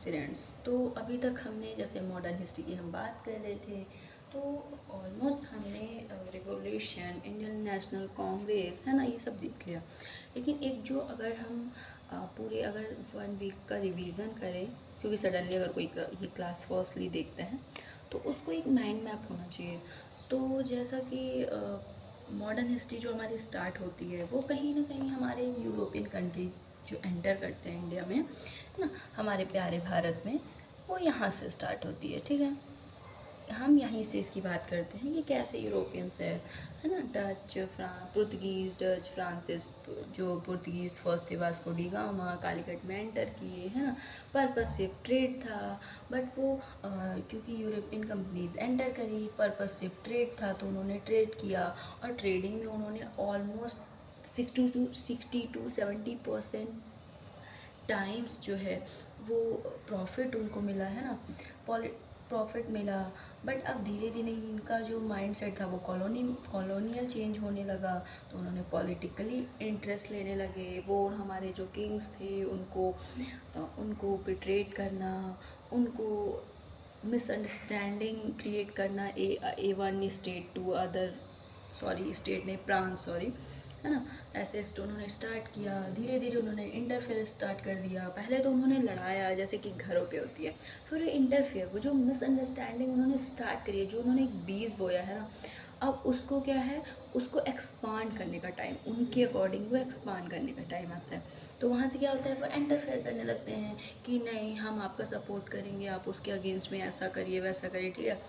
Aspirants. तो अभी तक हमने जैसे मॉडर्न हिस्ट्री की हम बात कर रहे थे, तो ऑलमोस्ट हमने रिवॉल्यूशन, इंडियन नेशनल कांग्रेस, है ना, ये सब देख लिया। लेकिन एक जो अगर हम पूरे अगर 1 वीक का रिवीजन करें, क्योंकि सडनली अगर कोई ये क्लास फर्स्टली देखते हैं तो उसको एक माइंड मैप होना चाहिए। तो जैसा कि मॉडर्न हिस्ट्री जो हमारी स्टार्ट होती है वो कहीं ना कहीं हमारे यूरोपियन कंट्रीज़ जो एंटर करते हैं इंडिया में, है ना, हमारे प्यारे भारत में, वो यहाँ से स्टार्ट होती है। ठीक है, हम यहीं से इसकी बात करते हैं कि कैसे यूरोपियंस है ना, डच, पुर्तगीज़, डच, फ्रांसिस, जो पुर्तगीज़ फर्स्ट थे वास्को डी गामा, कालीकट में एंटर किए, है ना। पर्पस सिर्फ ट्रेड था, बट वो क्योंकि यूरोपियन कंपनीज एंटर करी, पर्पस सिर्फ ट्रेड था तो उन्होंने ट्रेड किया, और ट्रेडिंग में उन्होंने ऑलमोस्ट 60 to 70% टाइम्स जो है वो प्रॉफिट उनको मिला, है ना, प्रॉफिट मिला। बट अब धीरे धीरे इनका जो माइंडसेट था वो कॉलोनियल चेंज होने लगा, तो उन्होंने पॉलिटिकली इंटरेस्ट लेने लगे। वो हमारे जो किंग्स थे उनको बिट्रेट करना, उनको मिसअंडरस्टैंडिंग क्रिएट करना, a one state to other, sorry state नहीं, प्रांत, सॉरी, है ना। ऐसे उन्होंने स्टार्ट किया, धीरे धीरे उन्होंने इंटरफेयर स्टार्ट कर दिया। पहले तो उन्होंने लड़ाया जैसे कि घरों पे होती है, फिर इंटरफेयर, वो जो मिसअंडरस्टैंडिंग उन्होंने स्टार्ट करी है, जो उन्होंने एक बीज बोया है ना, अब उसको क्या है, उसको एक्सपांड करने का टाइम, उनके अकॉर्डिंग वो एक्सपांड करने का टाइम आता है। तो वहाँ से क्या होता है, वो इंटरफेयर करने लगते हैं कि नहीं, हम आपका सपोर्ट करेंगे, आप उसके अगेंस्ट में ऐसा करिए वैसा करिए। ठीक है,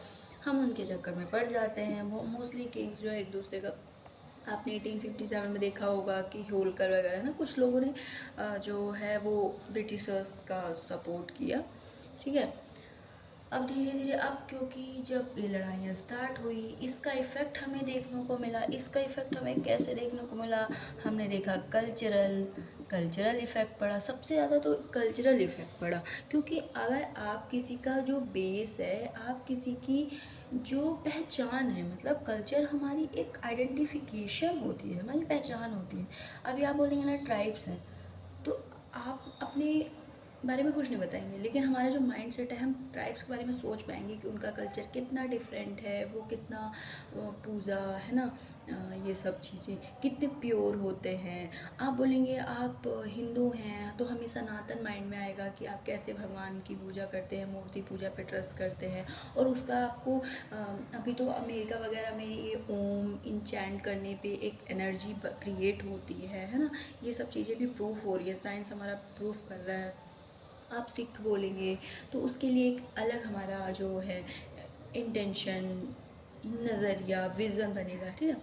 हम उनके चक्कर में पड़ जाते हैं। वो मोस्टली किंग्स जो है एक दूसरे का, आपने 1857 में देखा होगा कि होलकर वगैरह, ना, कुछ लोगों ने जो है वो ब्रिटिशर्स का सपोर्ट किया। ठीक है, अब धीरे धीरे, अब क्योंकि जब ये लड़ाइयाँ स्टार्ट हुई, इसका इफ़ेक्ट हमें देखने को मिला। इसका इफ़ेक्ट हमें कैसे देखने को मिला, हमने देखा कल्चरल इफ़ेक्ट पड़ा। सबसे ज़्यादा तो कल्चरल इफ़ेक्ट पड़ा, क्योंकि अगर आप किसी का जो बेस है, आप किसी की जो पहचान है, मतलब कल्चर हमारी एक आइडेंटिफिकेशन होती है, हमारी पहचान होती है। अभी आप बोलेंगे ना ट्राइब्स हैं, तो आप अपने बारे में कुछ नहीं बताएंगे, लेकिन हमारा जो माइंड सेट है, हम ट्राइब्स के बारे में सोच पाएंगे कि उनका कल्चर कितना डिफरेंट है, वो कितना पूजा, है ना, ये सब चीज़ें कितने प्योर होते हैं। आप बोलेंगे आप हिंदू हैं, तो हमें सनातन माइंड में आएगा कि आप कैसे भगवान की पूजा करते हैं, मूर्ति पूजा पे ट्रस्ट करते हैं, और उसका आपको अभी तो अमेरिका वगैरह में ये ओम इंचैंट करने पे एक एनर्जी क्रिएट होती है ना। ये सब चीज़ें भी प्रूफ हो रही है, साइंस हमारा प्रूफ कर रहा है। आप सिख बोलेंगे तो उसके लिए एक अलग हमारा जो है इंटेंशन, नज़रिया, विज़न बनेगा। ठीक है,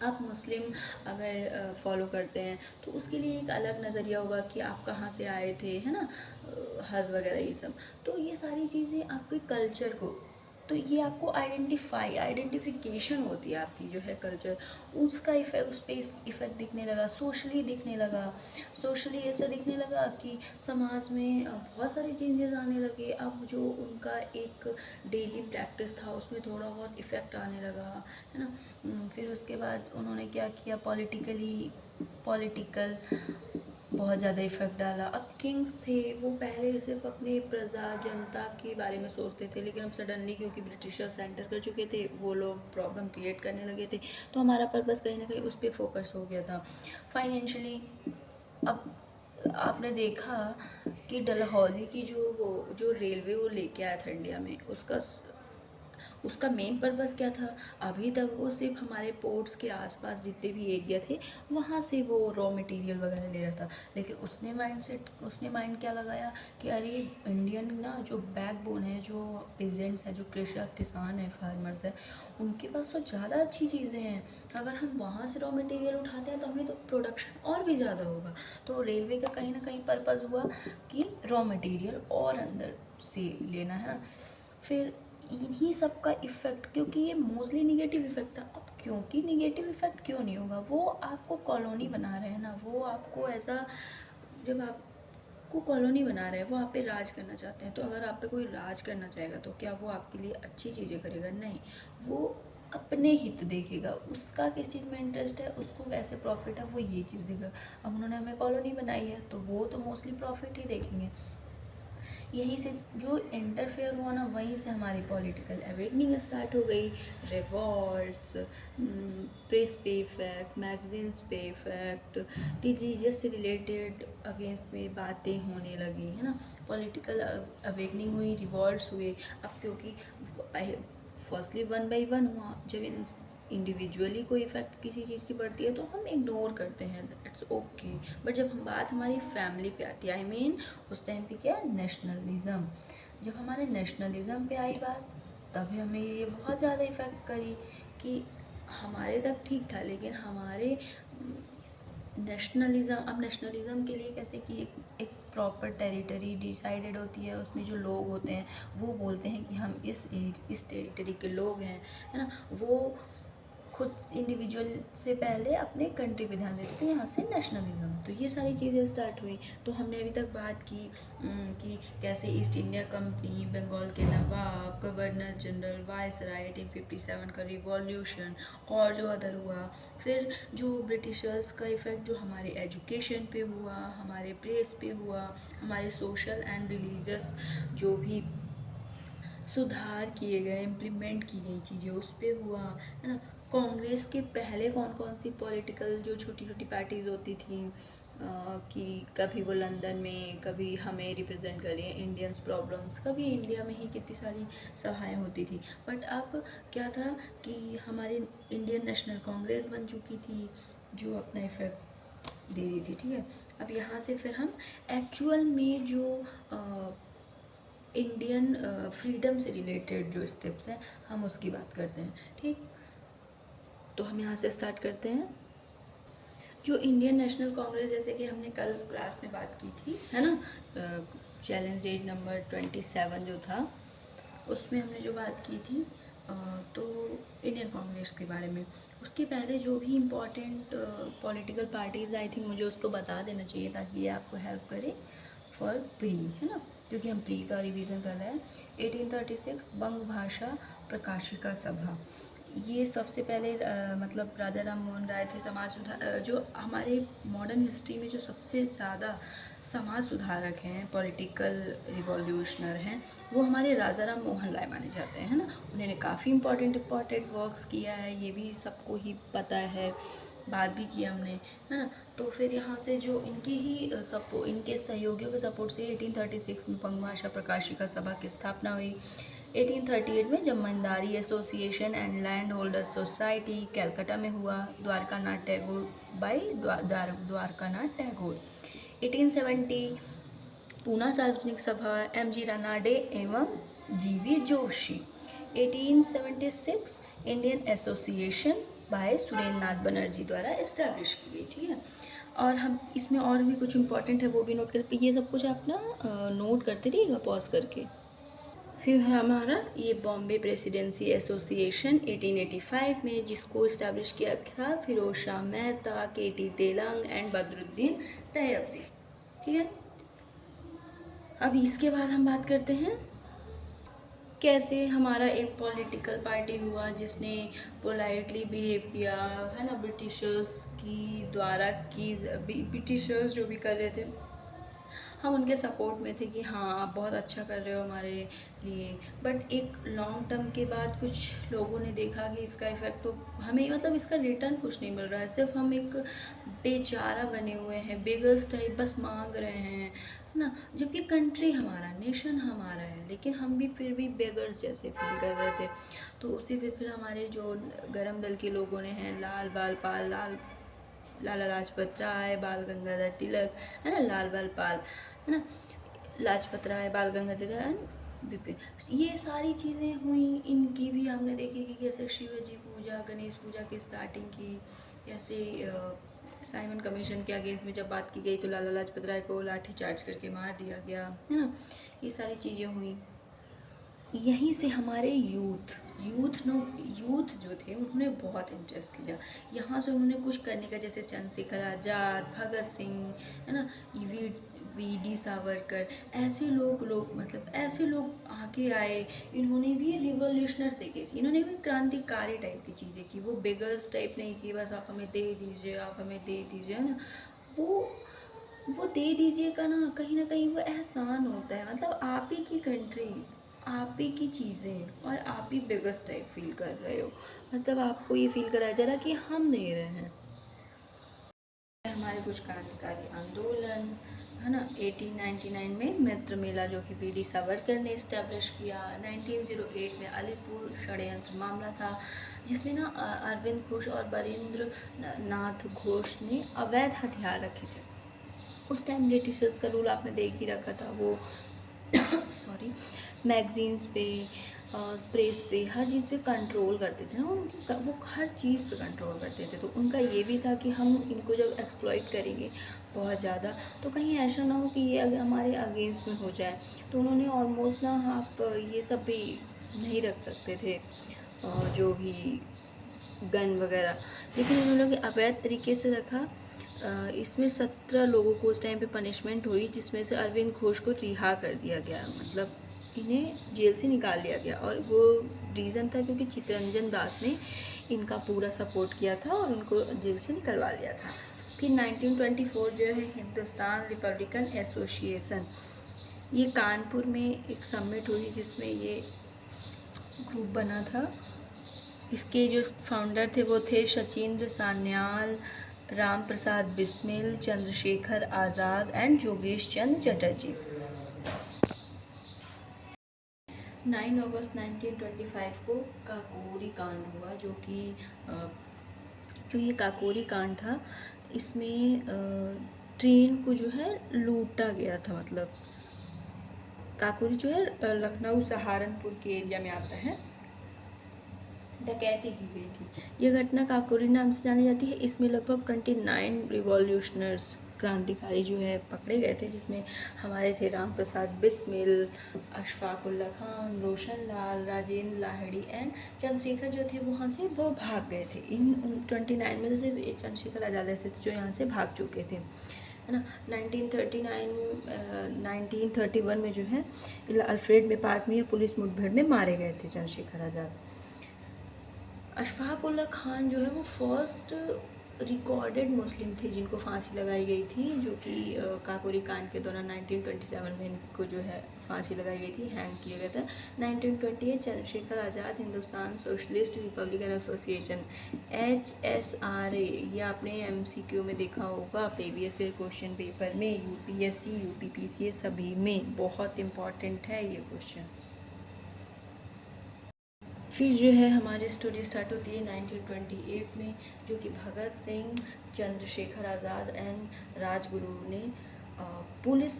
आप मुस्लिम अगर फॉलो करते हैं तो उसके लिए एक अलग नज़रिया होगा कि आप कहाँ से आए थे, है ना, हज वगैरह ये सब। तो ये सारी चीज़ें आपके कल्चर को, तो ये आपको आइडेंटिफिकेशन होती है आपकी जो है कल्चर, उसका इफेक्ट, उस पर इफ़ेक्ट दिखने लगा, सोशली दिखने लगा। सोशली ऐसा दिखने लगा कि समाज में बहुत सारे चेंजेस आने लगे। अब जो उनका एक डेली प्रैक्टिस था उसमें थोड़ा बहुत इफ़ेक्ट आने लगा, है ना। फिर उसके बाद उन्होंने क्या किया, पॉलिटिकल बहुत ज़्यादा इफ़ेक्ट डाला। अब किंग्स थे, वो पहले सिर्फ अपने प्रजा जनता के बारे में सोचते थे, लेकिन अब सडनली क्योंकि ब्रिटिशर्स एंटर कर चुके थे, वो लोग प्रॉब्लम क्रिएट करने लगे थे, तो हमारा पर्पस कहीं ना कहीं उस पर फोकस हो गया था। फाइनेंशियली, अब आपने देखा कि डलहौजी की जो रेलवे वो लेके आया था इंडिया में, उसका मेन पर्पस क्या था। अभी तक वो सिर्फ हमारे पोर्ट्स के आसपास जितने भी एरिया थे वहाँ से वो रॉ मटेरियल वगैरह ले रहा था, लेकिन उसने माइंड क्या लगाया कि अरे इंडियन ना जो बैकबोन है, जो पेजेंट्स हैं, जो कृषक किसान है, फार्मर्स है, उनके पास तो ज़्यादा अच्छी चीज़ें हैं। अगर हम वहाँ से रॉ मटेरियल उठाते हैं तो हमें तो प्रोडक्शन और भी ज़्यादा होगा। तो रेलवे का कहीं ना कहीं पर्पज़ हुआ कि रॉ मटेरियल और अंदर से लेना है ना। फिर इन्हीं सब का इफ़ेक्ट, क्योंकि ये मोस्टली निगेटिव इफ़ेक्ट था। अब क्योंकि निगेटिव इफ़ेक्ट क्यों नहीं होगा, वो आपको कॉलोनी बना रहे हैं ना, वो आपको ऐसा, जब आपको कॉलोनी बना रहे हैं, वो आप पे राज करना चाहते हैं, तो अगर आप पे कोई राज करना चाहेगा तो क्या वो आपके लिए अच्छी चीज़ें करेगा? नहीं, वो अपने हित देखेगा, उसका किस चीज़ में इंटरेस्ट है, उसको कैसे प्रॉफिट है, वो ये चीज़ देखेगा। अब उन्होंने हमें कॉलोनी बनाई है तो वो तो मोस्टली प्रॉफिट ही देखेंगे। यहीं से जो इंटरफेयर हुआ ना, वहीं से हमारी पॉलिटिकल अवेकनिंग स्टार्ट हो गई। रिवॉल्ट्स, प्रेस पे इफेक्ट, मैगजीन्स पे इफेक्ट, डिजीजेस से रिलेटेड अगेंस्ट में बातें होने लगी, है ना। पॉलिटिकल अवेकनिंग हुई, रिवॉल्ट्स हुए। अब क्योंकि फर्स्टली वन बाई वन हुआ, जब इंडिविजुअली कोई इफेक्ट किसी चीज़ की पड़ती है तो हम इग्नोर करते हैं, इट्स ओके। बट जब हम बात हमारी फैमिली पे आती है, आई मीन उस टाइम पे क्या, नेशनलिज़म, जब हमारे नेशनलिज़म पे आई बात, तभी हमें ये बहुत ज़्यादा इफ़ेक्ट करी कि हमारे तक ठीक था, लेकिन हमारे नेशनलिज़म, अब नेशनलिज़म के लिए कैसे कि एक प्रॉपर टेरिटरी डिसाइडेड होती है, उसमें जो लोग होते हैं वो बोलते हैं कि हम इस टेरिटरी के लोग हैं, है ना। वो खुद इंडिविजुअल से पहले अपने कंट्री पे ध्यान देते, तो यहाँ से नेशनलिज्म, तो ये सारी चीज़ें स्टार्ट हुई। तो हमने अभी तक बात की कि कैसे ईस्ट इंडिया कंपनी, बंगाल के नवाब, गवर्नर जनरल, वायसराय, 1857 का रिवॉल्यूशन, और जो अदर हुआ, फिर जो ब्रिटिशर्स का इफ़ेक्ट जो हमारे एजुकेशन पे हुआ, हमारे प्लेस पे हुआ, हमारे सोशल एंड रिलीजियस जो भी सुधार किए गए, इम्प्लीमेंट की गई चीज़ें उस पर हुआ, है ना। कांग्रेस के पहले कौन कौन सी पॉलिटिकल जो छोटी छोटी पार्टीज़ होती थी, कि कभी वो लंदन में, कभी हमें रिप्रेजेंट कर रही हैं इंडियंस प्रॉब्लम्स, कभी इंडिया में ही कितनी सारी सभाएं होती थी। बट अब क्या था कि हमारी इंडियन नेशनल कांग्रेस बन चुकी थी, जो अपना इफेक्ट दे रही थी, ठीक है। अब यहाँ से फिर हम एक्चुअल में जो इंडियन फ्रीडम से रिलेटेड जो स्टेप्स हैं, हम उसकी बात करते हैं, ठीक। तो हम यहाँ से स्टार्ट करते हैं। जो इंडियन नेशनल कांग्रेस, जैसे कि हमने कल क्लास में बात की थी, है ना, चैलेंज डेट नंबर 27 जो था, उसमें हमने जो बात की थी, तो इंडियन कांग्रेस के बारे में, उसके पहले जो भी important political parties, I think मुझे उसको बता देना चाहिए ताकि ये आपको हेल्प करे फॉर प्री, है ना, क्योंकि हम प्री का रिवीजन कर रहे हैं। 1836 बंग भाषा प्रकाशिका सभा, ये सबसे पहले मतलब राजा राम मोहन राय थे समाज सुधार, जो हमारे मॉडर्न हिस्ट्री में जो सबसे ज़्यादा समाज सुधारक हैं, पॉलिटिकल रिवॉल्यूशनर हैं, वो हमारे राजा राम मोहन राय माने जाते हैं, है ना। उन्होंने काफ़ी इम्पोर्टेंट वर्क्स किया है, ये भी सबको ही पता है, बात भी किया हमने, है ना। तो फिर यहाँ से जो इनकी ही इनके सहयोगियों के सपोर्ट से 1836 में बंग भाषा प्रकाशिका सभा की स्थापना हुई। 1838 में Zamindari association and landholders society Calcutta में हुआ, द्वारकानाथ टैगोर बाई द्वारकानाथ टैगोर। 1870 पूना सार्वजनिक सभा, एम.जी. रानाडे एवं GV. Joshi. 1876 Indian association by Surendra Nath Banerjee द्वारा इस्टेब्लिश की गई, ठीक है। और हम इसमें और भी कुछ इंपॉर्टेंट है वो भी नोट कर, ये सब कुछ आप ना नोट करते रहिएगा पॉज करके। फिर हमारा ये बॉम्बे प्रेसिडेंसी एसोसिएशन 1885 में, जिसको इस्टेब्लिश किया था फिरोज शाह मेहता, के.टी. तेलंग एंड बदरुद्दीन तैयबजी, ठीक है। अब इसके बाद हम बात करते हैं कैसे हमारा एक पॉलिटिकल पार्टी हुआ जिसने पोलाइटली बिहेव किया, है ना, ब्रिटिशर्स की द्वारा की, ब्रिटिशर्स जो भी कर रहे थे हम उनके सपोर्ट में थे कि हाँ आप बहुत अच्छा कर रहे हो हमारे लिए। बट एक लॉन्ग टर्म के बाद कुछ लोगों ने देखा कि इसका इफ़ेक्ट तो हमें, मतलब इसका रिटर्न कुछ नहीं मिल रहा है, सिर्फ हम एक बेचारा बने हुए हैं, बेगर्स टाइप बस मांग रहे हैं, है ना। जबकि कंट्री हमारा, नेशन हमारा है, लेकिन हम भी फिर भी बेगर्स जैसे फील कर रहे थे। तो उसी पे फिर हमारे जो गरम दल के लोगों ने हैं, लाल बाल पाल, लाला लाजपत राय, बाल गंगाधर तिलक, है ना, लाल बाल पाल, है ना, लाजपत राय, बाल गंगाधर तिलक एंड बिपिन, ये सारी चीज़ें हुई। इनकी भी हमने देखी कि कैसे शिवाजी पूजा, गणेश पूजा की स्टार्टिंग की, कैसे साइमन कमीशन के अगेंस्ट में जब बात की गई तो लाला लाजपत राय को लाठी चार्ज करके मार दिया गया, है ना। ये सारी चीज़ें हुई। यहीं से हमारे यूथ जो थे उन्होंने बहुत इंटरेस्ट लिया, यहाँ से उन्होंने कुछ करने का, जैसे चंद्रशेखर आज़ाद, भगत सिंह, है ना, वी डी सावरकर, ऐसे लोग मतलब ऐसे लोग आगे आए। इन्होंने भी रिवोल्यूशनर तरीके से, इन्होंने भी क्रांतिकारी टाइप की चीज़ें की, वो बेगर्स टाइप नहीं कि बस आप हमें दे दीजिए, आप हमें दे दीजिए, है ना। वो वो दे दीजिएगा ना कहीं वो एहसान होता है। मतलब आप ही की कंट्री, आप ही की चीज़ें, और आप ही बिगेस्ट टाइप फील कर रहे हो। मतलब आपको ये फील कराया जा रहा है कि हम दे रहे हैं। हमारे कुछ क्रांतिकारी आंदोलन, है ना। 1899 में मित्र मेला जो कि बीडी सावरकर ने इस्टेब्लिश किया। 1908 में अलीपुर षड्यंत्र मामला था, जिसमें ना अरविंद घोष और बरिंद्र नाथ घोष ने अवैध हथियार रखे थे। उस टाइम ब्रिटिशर्स का रूल आपने देख ही रखा था। वो सॉरी, मैगजीन्स पे, प्रेस पे, हर चीज़ पे कंट्रोल करते थे ना। वो हर चीज़ पे कंट्रोल करते थे। तो उनका ये भी था कि हम इनको जब एक्सप्लॉइट करेंगे बहुत ज़्यादा, तो कहीं ऐसा ना हो कि ये हमारे अगेंस्ट में हो जाए। तो उन्होंने ऑलमोस्ट ना, आप ये सब भी नहीं रख सकते थे, जो भी गन वगैरह, लेकिन उन्होंने अवैध तरीके से रखा। इसमें 17 लोगों को उस टाइम पे पनिशमेंट हुई, जिसमें से अरविंद घोष को रिहा कर दिया गया। मतलब इन्हें जेल से निकाल लिया गया, और वो रीज़न था क्योंकि चित्तरंजन दास ने इनका पूरा सपोर्ट किया था और उनको जेल से निकलवा लिया था। फिर 1924 जो है हिंदुस्तान रिपब्लिकन एसोसिएशन, ये कानपुर में एक समिट हुई जिसमें ये ग्रुप बना था। इसके जो फाउंडर थे वो थे सचिंद्र सान्याल, राम प्रसाद बिस्मिल, चंद्रशेखर आज़ाद एंड योगेश चंद्र चटर्जी। 9 अगस्त 1925 को काकोरी कांड हुआ, जो ये काकोरी कांड था, इसमें ट्रेन को जो है लूटा गया था। मतलब काकोरी जो है लखनऊ सहारनपुर के एरिया में आता है। डकैती की गई थी। यह घटना काकोरी नाम से जानी जाती है। इसमें लगभग 29 रिवॉल्यूशनर्स, क्रांतिकारी जो है पकड़े गए थे, जिसमें हमारे थे राम प्रसाद बिस्मिल, अशफाक उल्ला खान, रोशन लाल, राजेंद्र लाहिड़ी एंड चंद्रशेखर जो थे वहाँ से वो भाग गए थे। इन 29 में से चंद्रशेखर आज़ाद ऐसे थे जो यहाँ से भाग चुके थे, है ना। 1931 में जो है अल्फ्रेड में पार्क में पुलिस मुठभेड़ में मारे गए थे चंद्रशेखर आज़ाद। अशफाक उल्ला खान जो है वो फर्स्ट रिकॉर्डेड मुस्लिम थे जिनको फांसी लगाई गई थी, जो कि काकोरी कांड के दौरान 1927 में इनको जो है फांसी लगाई गई थी, हैंग किया गया था। 1928 Chandrashekhar Azad Hindustan socialist republican association, HSRA, ये आपने MCQ में देखा होगा, प्रीवियस ईयर क्वेश्चन पेपर में, UPSC UPPCA सभी में बहुत इंपॉर्टेंट है ये क्वेश्चन। फिर जो है हमारी स्टोरी स्टार्ट होती है 1928 में, जो कि भगत सिंह, चंद्रशेखर आज़ाद एंड राजगुरु ने पुलिस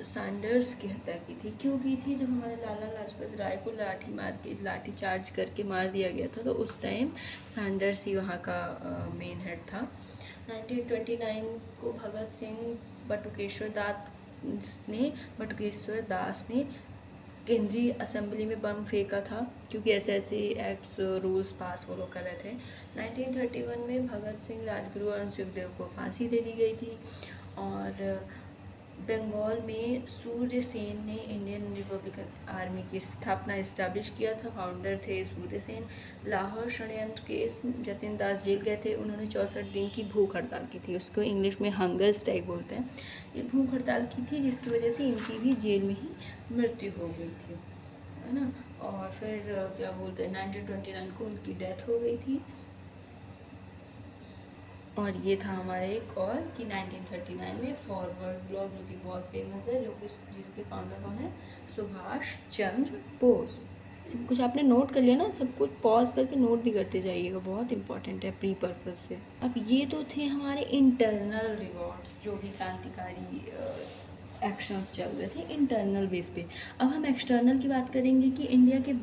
सैंडर्स की हत्या की थी। क्यों की थी? जब हमारे लाला लाजपत राय को लाठी चार्ज करके मार दिया गया था, तो उस टाइम सैंडर्स ही वहाँ का मेन हेड था। 1929 को भगत सिंह बटुकेश्वर दास ने केंद्रीय असेंबली में बम फेंका था, क्योंकि ऐसे ऐसे एक्ट्स रूल्स पास फॉलो कर रहे थे। 1931 में भगत सिंह, राजगुरु और सुखदेव को फांसी दे दी गई थी। और बंगाल में सूर्य सेन ने इंडियन रिपब्लिकन आर्मी की स्थापना इस्टेब्लिश किया था। फाउंडर थे सूर्य सेन। लाहौर षड्यंत्र केस, जतिन दास जेल गए थे। उन्होंने 64 दिन की भूख हड़ताल की थी, उसको इंग्लिश में हंगर स्ट्राइक बोलते हैं। ये भूख हड़ताल की थी, जिसकी वजह से इनकी भी जेल में ही मृत्यु हो गई थी, है ना। और फिर क्या बोलते हैं, 1929 को उनकी डेथ हो गई थी। और ये था हमारे एक और कि 1939 में फॉरवर्ड ब्लॉक, जो कि बहुत फेमस है, जो कि जिसके फाउंडर कौन है? सुभाष चंद्र बोस। सब कुछ आपने नोट कर लिया ना, सब कुछ पॉज करके नोट भी करते जाइएगा, बहुत इंपॉर्टेंट है प्री पर्पज से। अब ये तो थे हमारे इंटरनल रिवॉर्ड्स, जो भी क्रांतिकारी एक्शंस चल रहे थे इंटरनल बेस पे। अब हम एक्सटर्नल की बात करेंगे कि इंडिया के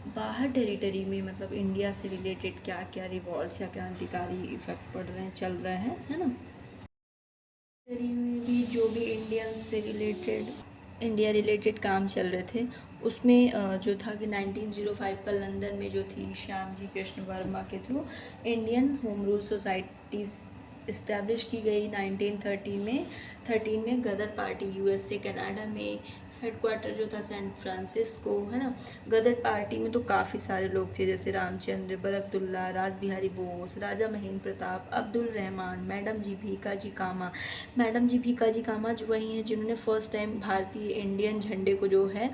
बाहर टेरिटरी में, मतलब इंडिया से रिलेटेड क्या क्या रिवॉल्ट्स या क्रांतिकारी इफेक्ट पड़ रहे हैं, चल रहे हैं, है ना। टेरिटरी में भी जो भी इंडिया रिलेटेड काम चल रहे थे, उसमें जो था कि 1905 का लंदन में जो थी श्याम जी कृष्ण वर्मा के through Indian home rule societies establish की गई। 1913 में गदर पार्टी US से कनाडा में, हेडक्वार्टर जो था सैन फ्रांसिस्को, है ना। गदर पार्टी में तो काफ़ी सारे लोग थे, जैसे रामचंद्र, बरकतुल्ला, रास बिहारी बोस, राजा महेंद्र प्रताप, अब्दुल रहमान, मैडम जी भीकाजी कामा। मैडम जी भीकाजी कामा जो वही हैं जिन्होंने फर्स्ट टाइम भारतीय इंडियन झंडे को जो है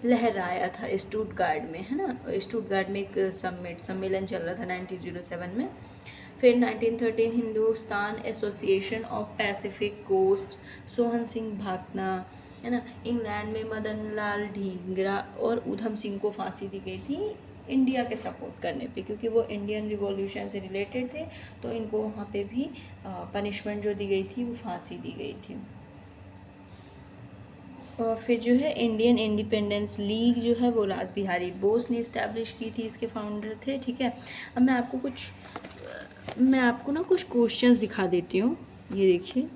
लहराया था स्टुटगार्ड में, है ना। स्टुटगार्ड में एक सम्मेलन चल रहा था 1907 में। फिर 1913 Hindustan association of Pacific coast, Sohan Singh Bhakna, है ना। इंग्लैंड में मदन लाल ढींगरा और उधम सिंह को फांसी दी गई थी इंडिया के सपोर्ट करने पे, क्योंकि वो इंडियन रिवॉल्यूशन से रिलेटेड थे, तो इनको वहाँ पे भी पनिशमेंट जो दी गई थी वो फांसी दी गई थी। और फिर जो है इंडियन इंडिपेंडेंस लीग जो है वो रास बिहारी बोस ने इस्टेब्लिश की थी, इसके फाउंडर थे, ठीक है। अब मैं आपको ना कुछ क्वेश्चंस दिखा देती हूँ। ये देखिए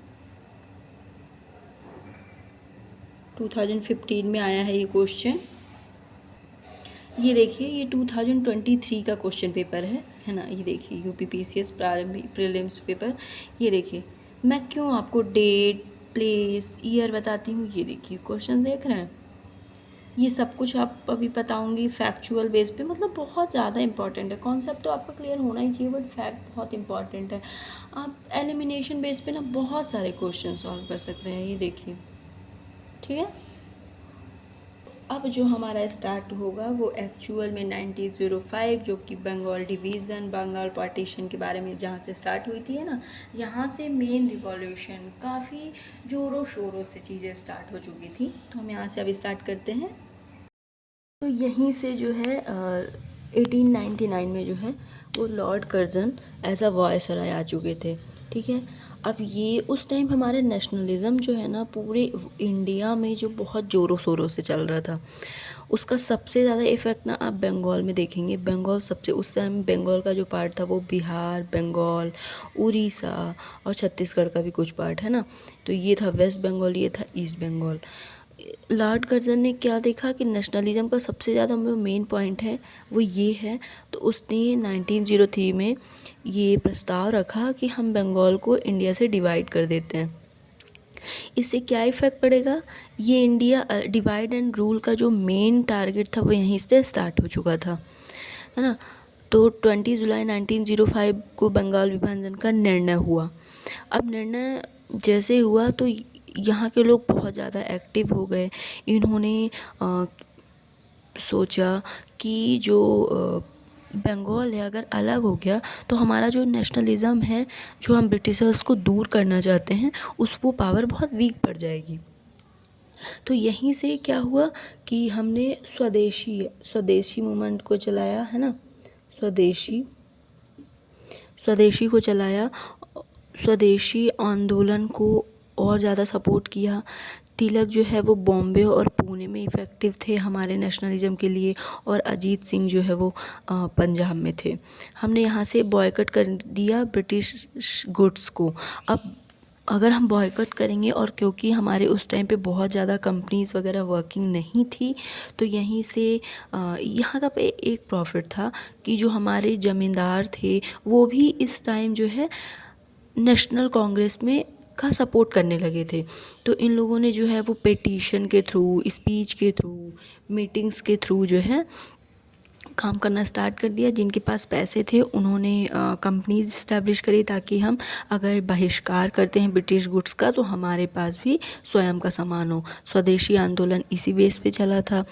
2015 में आया है ये क्वेश्चन। ये देखिए ये 2023 का क्वेश्चन पेपर है ना। ये देखिए यूपीपीसीएस प्रारंभिक प्रीलिम्स पेपर। ये देखिए मैं क्यों आपको डेट, प्लेस, ईयर बताती हूँ। ये देखिए क्वेश्चन देख रहे हैं, ये सब कुछ आप अभी बताऊंगी फैक्चुअल बेस पे, मतलब बहुत ज़्यादा इंपॉर्टेंट है। कॉन्सेप्ट तो आपका क्लियर होना ही चाहिए, बट फैक्ट बहुत इंपॉर्टेंट है। आप एलिमिनेशन बेस पे ना बहुत सारे क्वेश्चन सॉल्व कर सकते हैं। ये देखिए, ठीक है। अब जो हमारा स्टार्ट होगा वो एक्चुअल में 1905, जो कि बंगाल डिवीज़न, बंगाल पार्टीशन के बारे में जहाँ से स्टार्ट हुई थी, है ना। यहाँ से मेन रिवॉल्यूशन काफ़ी ज़ोरों शोरों से चीज़ें स्टार्ट हो चुकी थी। तो हम यहाँ से अभी स्टार्ट करते हैं। तो यहीं से जो है 1899 में जो है वो lord Curzon as a viceroy आ चुके थे, ठीक है। अब ये उस टाइम हमारे नेशनलिज़म जो है ना पूरे इंडिया में जो बहुत ज़ोरों शोरों से चल रहा था, उसका सबसे ज़्यादा इफ़ेक्ट ना आप बंगाल में देखेंगे। बंगाल सबसे उस टाइम बंगाल का जो पार्ट था वो बिहार, बंगाल, उड़ीसा और छत्तीसगढ़ का भी कुछ पार्ट, है ना। तो ये था वेस्ट बंगाल, ये था ईस्ट बंगाल। लॉर्ड कर्जन ने क्या देखा कि नेशनलिज्म का सबसे ज़्यादा जो मेन पॉइंट है वो ये है, तो उसने 1903 में ये प्रस्ताव रखा कि हम बंगाल को इंडिया से डिवाइड कर देते हैं। इससे क्या इफ़ेक्ट पड़ेगा, ये इंडिया डिवाइड एंड रूल का जो मेन टारगेट था वो यहीं से स्टार्ट हो चुका था, है ना। तो 20 जुलाई 1905 को बंगाल विभाजन का निर्णय हुआ। अब निर्णय जैसे हुआ तो यहाँ के लोग बहुत ज़्यादा एक्टिव हो गए। इन्होंने सोचा कि जो बंगाल है अगर अलग हो गया तो हमारा जो नेशनलिज़म है, जो हम ब्रिटिशर्स को दूर करना चाहते हैं, उस वो पावर बहुत वीक पड़ जाएगी। तो यहीं से क्या हुआ कि हमने स्वदेशी मूवमेंट को चलाया, है ना। स्वदेशी को चलाया, स्वदेशी आंदोलन को और ज़्यादा सपोर्ट किया। तिलक जो है वो बॉम्बे और पुणे में इफ़ेक्टिव थे हमारे नेशनलिज़म के लिए, और अजीत सिंह जो है वो पंजाब में थे। हमने यहाँ से बॉयकट कर दिया ब्रिटिश गुड्स को। अब अगर हम बॉयकट करेंगे, और क्योंकि हमारे उस टाइम पे बहुत ज़्यादा कंपनीज़ वगैरह वर्किंग नहीं थी, तो यहीं से यहाँ का पे एक प्रॉफिट था कि जो हमारे ज़मींदार थे वो भी इस टाइम जो है नेशनल कांग्रेस में का सपोर्ट करने लगे थे। तो इन लोगों ने जो है वो पिटीशन के थ्रू, स्पीच के थ्रू, मीटिंग्स के थ्रू जो है काम करना स्टार्ट कर दिया। जिनके पास पैसे थे उन्होंने कंपनीज इस्टेब्लिश करी, ताकि हम अगर बहिष्कार करते हैं ब्रिटिश गुड्स का तो हमारे पास भी स्वयं का सामान हो। स्वदेशी आंदोलन इसी बेस पे चला था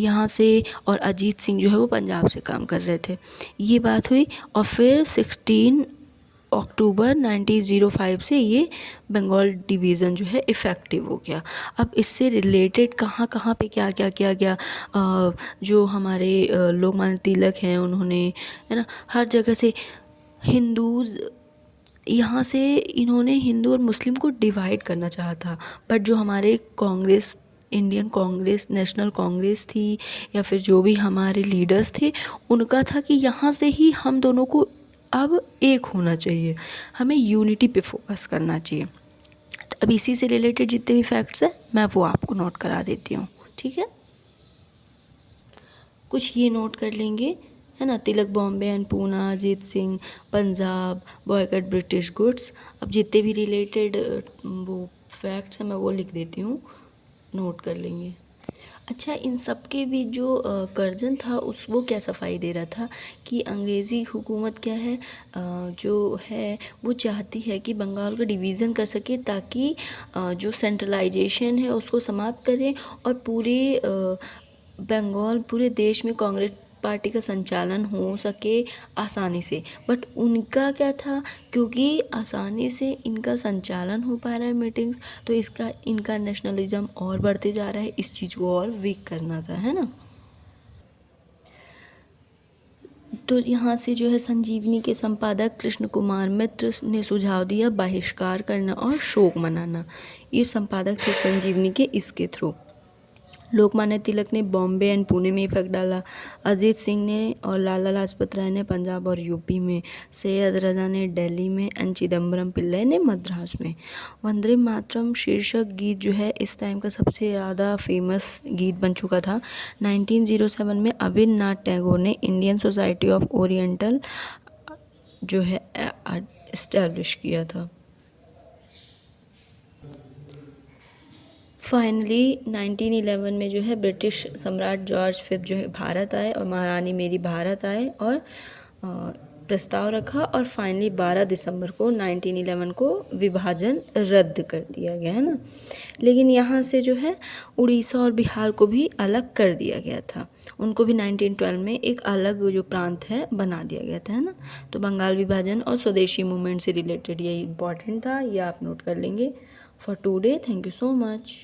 यहाँ से। और अजीत सिंह जो है वो पंजाब से काम कर रहे थे। ये बात हुई, और फिर 16 अक्टूबर 1905 से ये बंगाल डिवीज़न जो है इफ़ेक्टिव हो गया। अब इससे रिलेटेड कहाँ कहाँ पे क्या क्या किया गया, जो हमारे लोकमान्य तिलक हैं उन्होंने, है ना, हर जगह से हिंदूज़, यहाँ से इन्होंने हिंदू और मुस्लिम को डिवाइड करना चाहा था। बट जो हमारे कांग्रेस, इंडियन कांग्रेस, नेशनल कांग्रेस थी, या फिर जो भी हमारे लीडर्स थे, उनका था कि यहाँ से ही हम दोनों को अब एक होना चाहिए, हमें यूनिटी पे फोकस करना चाहिए। तो अब इसी से रिलेटेड जितने भी फैक्ट्स हैं मैं वो आपको नोट करा देती हूँ, ठीक है। कुछ ये नोट कर लेंगे, है ना। Tilak Bombay and Poona, Ajit Singh Punjab, boycott British goods. अब जितने भी रिलेटेड वो फैक्ट्स हैं मैं वो लिख देती हूँ, नोट कर लेंगे। अच्छा, इन सब के बीच जो कर्जन था उस वो क्या सफाई दे रहा था कि अंग्रेज़ी हुकूमत क्या है, जो है वो चाहती है कि बंगाल का डिवीज़न कर सके ताकि जो सेंट्रलाइजेशन है उसको समाप्त करें और पूरे बंगाल पूरे देश में कांग्रेस पार्टी का संचालन हो सके आसानी से। बट उनका क्या था, क्योंकि आसानी से इनका संचालन हो पा रहा है मीटिंग्स, तो इसका इनका नेशनलिज्म और बढ़ते जा रहा है, इस चीज़ को और वीक करना था, है ना। तो यहाँ से जो है संजीवनी के संपादक कृष्ण कुमार मित्र ने सुझाव दिया बहिष्कार करना और शोक मनाना। ये संपादक थे संजीवनी के, इसके थ्रू। लोकमान्य तिलक ने बॉम्बे एंड पुणे में इफेक्ट डाला। अजीत सिंह ने और लाला लाजपत राय ने पंजाब और यूपी में, सैयद रजा ने दिल्ली में एंड चिदम्बरम पिल्लई ने मद्रास में। वंदे मातरम शीर्षक गीत जो है इस टाइम का सबसे ज़्यादा फेमस गीत बन चुका था। 1907 में अविनाश टैगोर ने इंडियन सोसाइटी ऑफ ओरिएंटल जो है इस्टेब्लिश किया था। फाइनली 1911 में जो है ब्रिटिश सम्राट जॉर्ज फिफ्थ जो है भारत आए और महारानी मेरी भारत आए और प्रस्ताव रखा और फाइनली 12 दिसंबर को 1911 को विभाजन रद्द कर दिया गया, है ना। लेकिन यहाँ से जो है उड़ीसा और बिहार को भी अलग कर दिया गया था, उनको भी 1912 में एक अलग जो प्रांत है बना दिया गया था, है ना। तो बंगाल विभाजन और स्वदेशी मूवमेंट से रिलेटेड ये इम्पॉर्टेंट था, ये आप नोट कर लेंगे। For today, thank you so much.